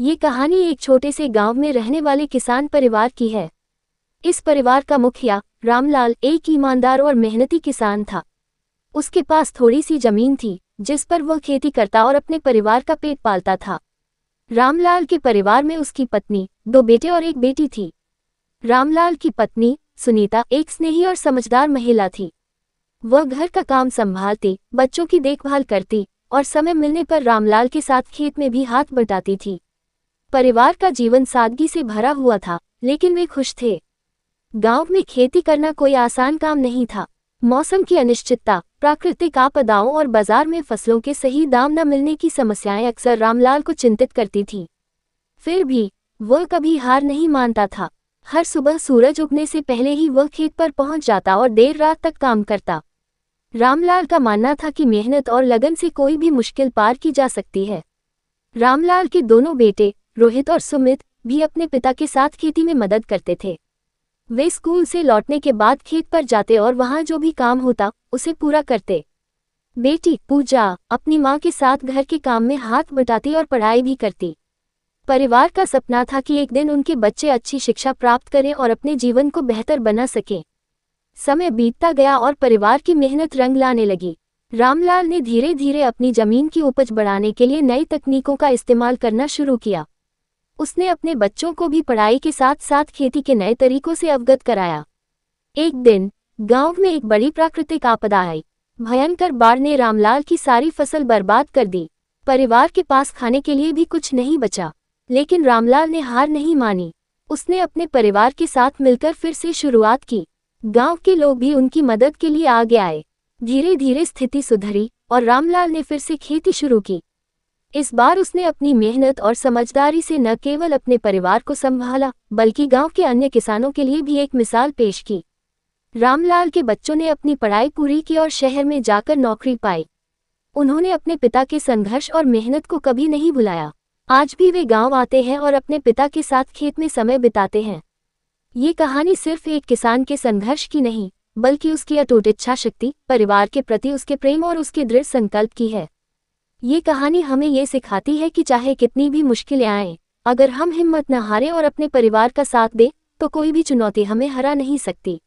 ये कहानी एक छोटे से गांव में रहने वाले किसान परिवार की है। इस परिवार का मुखिया रामलाल एक ईमानदार और मेहनती किसान था। उसके पास थोड़ी सी जमीन थी जिस पर वह खेती करता और अपने परिवार का पेट पालता था। रामलाल के परिवार में उसकी पत्नी, 2 बेटे और 1 बेटी थी। रामलाल की पत्नी सुनीता एक स्नेही और समझदार महिला थी। वह घर का काम संभालती, बच्चों की देखभाल करती और समय मिलने पर रामलाल के साथ खेत में भी हाथ बटाती थी। परिवार का जीवन सादगी से भरा हुआ था, लेकिन वे खुश थे। गांव में खेती करना कोई आसान काम नहीं था। मौसम की अनिश्चितता, प्राकृतिक आपदाओं और बाजार में फसलों के सही दाम न मिलने की समस्याएं अक्सर रामलाल को चिंतित करती थीं। फिर भी वह कभी हार नहीं मानता था। हर सुबह सूरज उगने से पहले ही वह खेत पर पहुंच जाता और देर रात तक काम करता। रामलाल का मानना था कि मेहनत और लगन से कोई भी मुश्किल पार की जा सकती है। रामलाल के दोनों बेटे रोहित और सुमित भी अपने पिता के साथ खेती में मदद करते थे। वे स्कूल से लौटने के बाद खेत पर जाते और वहां जो भी काम होता उसे पूरा करते। बेटी पूजा अपनी मां के साथ घर के काम में हाथ बटाती और पढ़ाई भी करती। परिवार का सपना था कि एक दिन उनके बच्चे अच्छी शिक्षा प्राप्त करें और अपने जीवन को बेहतर बना सकें। समय बीतता गया और परिवार की मेहनत रंग लाने लगी। रामलाल ने धीरे धीरे अपनी जमीन की उपज बढ़ाने के लिए नई तकनीकों का इस्तेमाल करना शुरू किया। उसने अपने बच्चों को भी पढ़ाई के साथ साथ खेती के नए तरीकों से अवगत कराया। एक दिन गांव में एक बड़ी प्राकृतिक आपदा आई। भयंकर बाढ़ ने रामलाल की सारी फसल बर्बाद कर दी। परिवार के पास खाने के लिए भी कुछ नहीं बचा, लेकिन रामलाल ने हार नहीं मानी। उसने अपने परिवार के साथ मिलकर फिर से शुरुआत की। गांव के लोग भी उनकी मदद के लिए आगे आए। धीरे धीरे स्थिति सुधरी और रामलाल ने फिर से खेती शुरू की। इस बार उसने अपनी मेहनत और समझदारी से न केवल अपने परिवार को संभाला, बल्कि गांव के अन्य किसानों के लिए भी एक मिसाल पेश की। रामलाल के बच्चों ने अपनी पढ़ाई पूरी की और शहर में जाकर नौकरी पाई। उन्होंने अपने पिता के संघर्ष और मेहनत को कभी नहीं भुलाया। आज भी वे गांव आते हैं और अपने पिता के साथ खेत में समय बिताते हैं। ये कहानी सिर्फ एक किसान के संघर्ष की नहीं, बल्कि उसकी अटूट इच्छा शक्ति, परिवार के प्रति उसके प्रेम और उसके दृढ़ संकल्प की है। ये कहानी हमें ये सिखाती है कि चाहे कितनी भी मुश्किलें आएं, अगर हम हिम्मत न हारें और अपने परिवार का साथ दें, तो कोई भी चुनौती हमें हरा नहीं सकती।